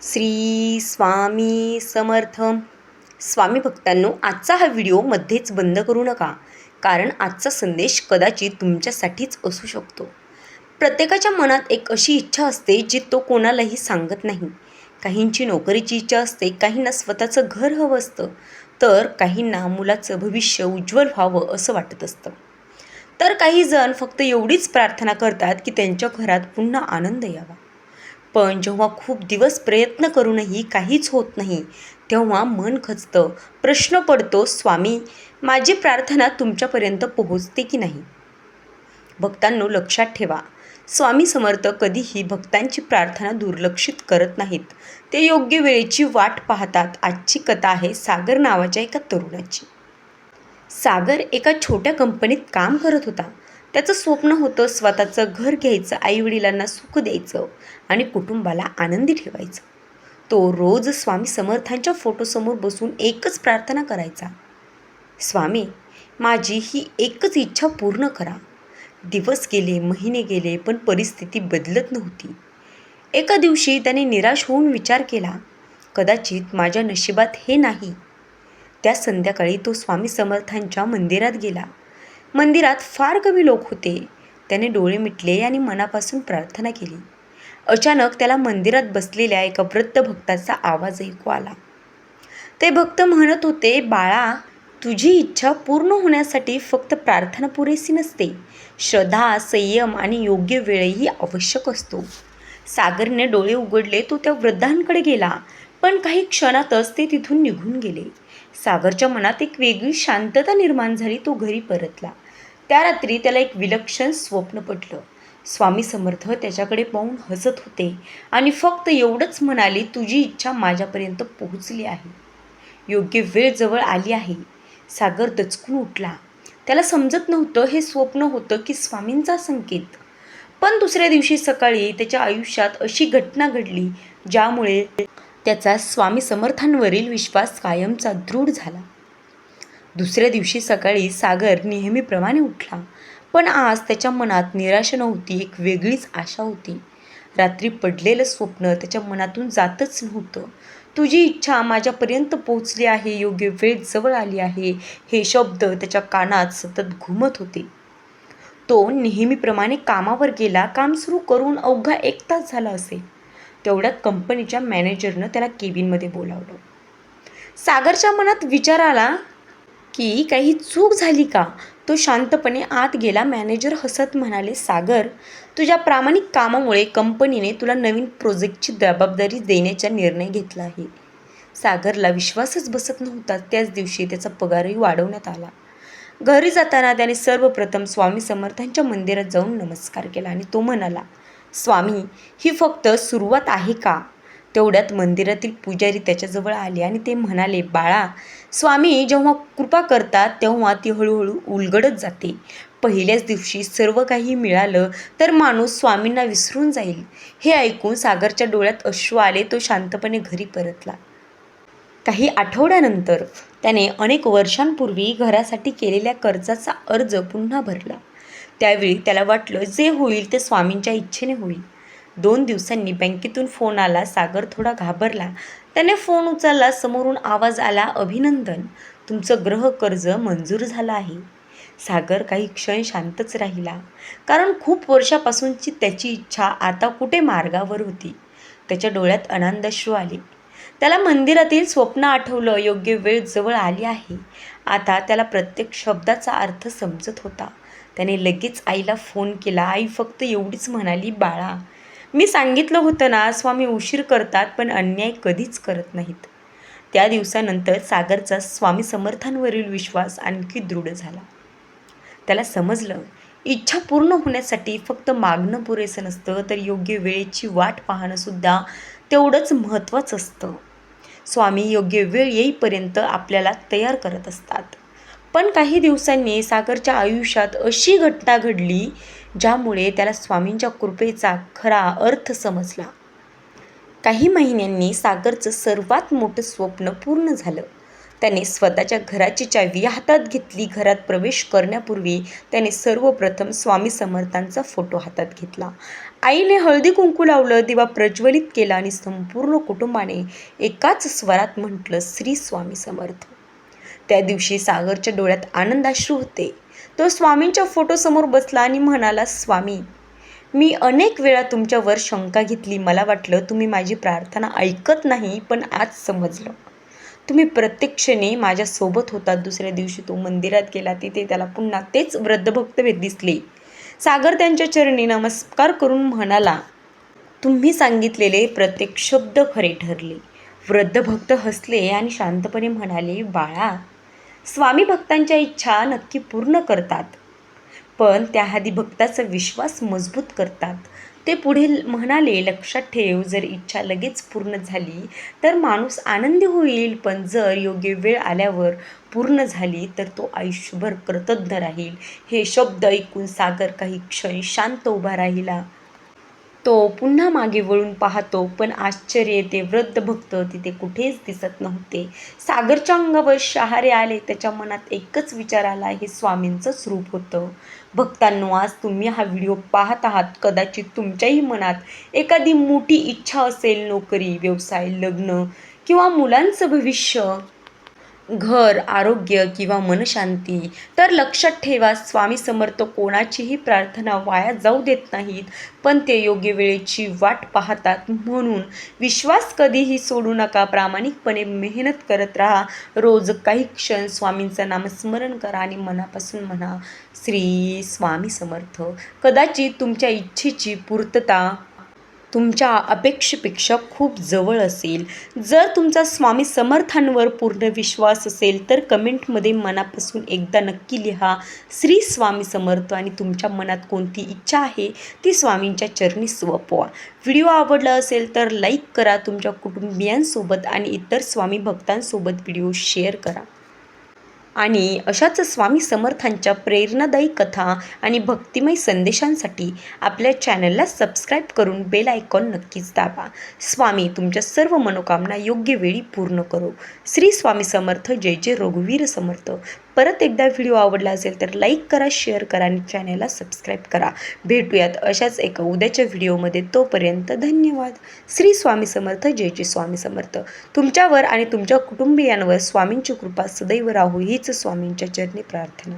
श्री स्वामी समर्थ. स्वामी भक्तांनो, आजचा हा व्हिडिओ मध्येच बंद करू नका, कारण आजचा संदेश कदाचित तुमच्यासाठीच असू शकतो. प्रत्येकाच्या मनात एक अशी इच्छा असते जी तो कोणालाही सांगत नाही. काहींची नोकरीची इच्छा असते, काहींना स्वतःचं घर हवं असतं, तर काहींना मुलाचं भविष्य उज्ज्वल व्हावं असं वाटत असतं. तर काही जण फक्त एवढीच प्रार्थना करतात की त्यांच्या घरात पुन्हा आनंद यावा. पण जेव्हा खूप दिवस प्रयत्न करूनही काहीच होत नाही, तेव्हा मन खचतं. प्रश्न पडतो, स्वामी, माझी प्रार्थना तुमच्यापर्यंत पोहोचते की नाही? भक्तांनो, लक्षात ठेवा, स्वामी समर्थ कधीही भक्तांची प्रार्थना दुर्लक्षित करत नाहीत. ते योग्य वेळेची वाट पाहतात. आजची कथा आहे सागर नावाच्या एका तरुणाची. सागर एका छोट्या कंपनीत काम करत होता. त्याचं स्वप्न होतं स्वतःचं घर घ्यायचं, आईवडिलांना सुख द्यायचं आणि कुटुंबाला आनंदी ठेवायचं. तो रोज स्वामी समर्थांच्या फोटोसमोर बसून एकच प्रार्थना करायचा, स्वामी, माझी ही एकच इच्छा पूर्ण करा. दिवस गेले, महिने गेले, पण परिस्थिती बदलत नव्हती. एका दिवशी त्याने निराश होऊन विचार केला, कदाचित माझ्या नशिबात हे नाही. त्या संध्याकाळी तो स्वामी समर्थांच्या मंदिरात गेला. मंदिरात फार कमी लोक होते. त्याने डोळे मिटले आणि मनापासून प्रार्थना केली. अचानक त्याला मंदिरात बसलेल्या एका वृद्ध भक्ताचा आवाज ऐकू आला. ते भक्त म्हणत होते, बाळा, तुझी इच्छा पूर्ण होण्यासाठी फक्त प्रार्थना पुरेशी नसते. श्रद्धा, संयम आणि योग्य वेळही आवश्यक असतो. सागरने डोळे उघडले. तो त्या वृद्धांकडे गेला, पण काही क्षणातच ते तिथून निघून गेले. सागरच्या मनात एक वेगळी शांतता निर्माण झाली. तो घरी परतला. त्या रात्री त्याला एक विलक्षण स्वप्न पडलं. स्वामी समर्थ त्याच्याकडे पाहून हसत होते आणि फक्त एवढंच म्हणाले, तुझी इच्छा माझ्यापर्यंत पोहोचली आहे. योग्य वेळ जवळ आली आहे. सागर दचकून उठला. त्याला समजत नव्हतं हे स्वप्न होतं की स्वामींचा संकेत. पण दुसऱ्या दिवशी सकाळी त्याच्या आयुष्यात अशी घटना घडली ज्यामुळे त्याचा स्वामी समर्थांवरील विश्वास कायमचा दृढ झाला. दुसऱ्या दिवशी सकाळी सागर नेहमीप्रमाणे उठला, पण आज त्याच्या मनात निराशा नव्हती, एक वेगळीच आशा होती. रात्री पडलेलं स्वप्न त्याच्या मनातून जातच नव्हतं. तुझी इच्छा माझ्यापर्यंत पोहोचली आहे, योग्य वेळ जवळ आली आहे, हे शब्द त्याच्या कानात सतत घुमत होते. तो नेहमीप्रमाणे कामावर गेला. काम सुरू करून अवघा 1 तास झाला असेल. तेवढ्यात कंपनीच्या मॅनेजरनं त्याला केबिनमध्ये बोलावलं. सागरच्या मनात विचार आला की काही चूक झाली का? तो शांतपणे आत गेला. मॅनेजर हसत म्हणाले, सागर, तुझ्या प्रामाणिक कामामुळे कंपनीने तुला नवीन प्रोजेक्टची जबाबदारी देण्याचा निर्णय घेतला आहे. सागरला विश्वासच बसत नव्हता. त्याच दिवशी त्याचा पगारही वाढवण्यात आला. घरी जाताना त्याने सर्वप्रथम स्वामी समर्थांच्या मंदिरात जाऊन नमस्कार केला आणि तो म्हणाला, स्वामी, ही फक्त सुरुवात आहे का? तेवढ्यात मंदिरातील पुजारी त्याच्याजवळ आले आणि ते म्हणाले, बाळा, स्वामी जेव्हा कृपा करतात तेव्हा ती हळूहळू उलगडत जाते. पहिल्याच दिवशी सर्व काही मिळालं तर माणूस स्वामींना विसरून जाईल. हे ऐकून सागरच्या डोळ्यात अश्रू आले. तो शांतपणे घरी परतला. काही आठवड्यानंतर त्याने अनेक वर्षांपूर्वी घरासाठी केलेल्या कर्जाचा अर्ज पुन्हा भरला. त्यावेळी त्याला वाटलं, जे होईल ते स्वामींच्या इच्छेने होईल. 2 दिवसांनी बँकेतून फोन आला. सागर थोडा घाबरला. त्याने फोन उचलला. समोरून आवाज आला, अभिनंदन, तुमचं गृह कर्ज मंजूर झालं आहे. सागर काही क्षण शांतच राहिला, कारण खूप वर्षापासूनची त्याची इच्छा आता कुठे मार्गावर होती. त्याच्या डोळ्यात आनंदाश्रू आले. त्याला मंदिरातील स्वप्न आठवलं. योग्य वेळ जवळ आली आहे. आता त्याला प्रत्येक शब्दाचा अर्थ समजत होता. त्याने लगेच आईला फोन केला. आई फक्त एवढीच म्हणाली, बाळा, मी सांगितलं होतं ना, स्वामी उशीर करतात पण अन्याय कधीच करत नाहीत. त्या दिवसानंतर सागरचा स्वामी समर्थांवरील विश्वास आणखी दृढ झाला. त्याला समजलं, इच्छा पूर्ण होण्यासाठी फक्त मागणं पुरेसं नसतं, तर योग्य वेळेची वाट पाहणं सुद्धा तेवढंच महत्त्वाचं असतं. स्वामी योग्य वेळ येईपर्यंत आपल्याला तयार करत असतात. पण काही दिवसांनी सागरच्या आयुष्यात अशी घटना घडली ज्यामुळे त्याला स्वामींच्या कृपेचा खरा अर्थ समजला. काही महिन्यांनी सागरचं सर्वात मोठं स्वप्न पूर्ण झालं. त्याने स्वतःच्या घराची चावी हातात घेतली. घरात प्रवेश करण्यापूर्वी त्याने सर्वप्रथम स्वामी समर्थांचा फोटो हातात घेतला. आईने हळदी कुंकू लावलं, दिवा प्रज्वलित केला आणि संपूर्ण कुटुंबाने एकाच स्वरात म्हटलं, श्री स्वामी समर्थ. त्या दिवशी सागरच्या डोळ्यात आनंदाश्रू होते. तो स्वामींच्या फोटोसमोर बसला आणि म्हणाला, स्वामी, मी अनेक वेळा तुमच्यावर शंका घेतली. मला वाटलं तुम्ही माझी प्रार्थना ऐकत नाही, पण आज समजलं. तुम्ही प्रत्येक क्षणी माझ्यासोबत होतात. दुसऱ्या दिवशी तो मंदिरात गेला. तिथे त्याला पुन्हा तेच वृद्ध भक्त दिसले. सागर त्यांच्या चरणी नमस्कार करून म्हणाला, तुम्ही सांगितलेले प्रत्येक शब्द खरे ठरले. वृद्ध भक्त हसले आणि शांतपणे म्हणाले, बाळा, स्वामी भक्तांच्या इच्छा नक्की पूर्ण करतात, पण त्याआधी भक्ताचा विश्वास मजबूत करतात. ते पुढे म्हणाले, लक्षात ठेव, जर इच्छा लगेच पूर्ण झाली तर माणूस आनंदी होईल, पण जर योग्य वेळ आल्यावर पूर्ण झाली तर तो आयुष्यभर कृतज्ञ राहील. हे शब्द ऐकून सागर काही क्षण शांत उभा राहिला. तो पुन्हा मागे वळून पाहतो, पण आश्चर्य येते, वृद्ध भक्त तिथे कुठेच दिसत नव्हते. सागरच्या अंगावर शहारे आले. त्याच्या मनात एकच विचार आला, हे स्वामींचंच रूप होतं. भक्तांनो, आज तुम्ही हा व्हिडिओ पाहत आहात. कदाचित तुमच्याही मनात एखादी मोठी इच्छा असेल, नोकरी, व्यवसाय, लग्न किंवा मुलांचं भविष्य, घर, आरोग्य किंवा मनशांती. तर लक्षात ठेवा, स्वामी समर्थ कोणाचीही प्रार्थना वाया जाऊ देत नाहीत, पण ते योग्य वेळेची वाट पाहतात. म्हणून विश्वास कधीही सोडू नका. प्रामाणिकपणे मेहनत करत राहा. रोज काही क्षण स्वामींचं नामस्मरण करा आणि मनापासून म्हणा, श्री स्वामी समर्थ. कदाचित तुमच्या इच्छेची पूर्तता तुमच्या अपेक्षेपेक्षा खूप जवळ असेल. जर तुमचा स्वामी समर्थांवर पूर्ण विश्वास असेल तर कमेंटमध्ये मनापासून एकदा नक्की लिहा, श्री स्वामी समर्थ, आणि तुमच्या मनात कोणती इच्छा आहे ती स्वामींच्या चरणी सोपवा. व्हिडिओ आवडला असेल तर लाईक करा. तुमच्या कुटुंबियांसोबत आणि इतर स्वामी भक्तांसोबत व्हिडिओ शेअर करा. आणि अशाच स्वामी समर्थांच्या प्रेरणादायी कथा आणि भक्तिमय संदेशांसाठी आपल्या चॅनलला सबस्क्राईब करून बेल आयकॉन नक्कीच दाबा. स्वामी तुमच्या सर्व मनोकामना योग्य वेळी पूर्ण करो. श्री स्वामी समर्थ. जय जय रघुवीर समर्थ. परत एकदा व्हिडिओ आवडला असेल तर लाईक करा, शेअर करा आणि चॅनलला सबस्क्राईब करा. भेटूयात अशाच एका उद्याच्या व्हिडिओमध्ये. तोपर्यंत धन्यवाद. श्री स्वामी समर्थ. जय जय स्वामी समर्थ. तुमच्यावर आणि तुमच्या कुटुंबियांवर स्वामींची कृपा सदैव राहो हीच स्वामींच्या चरणी प्रार्थना.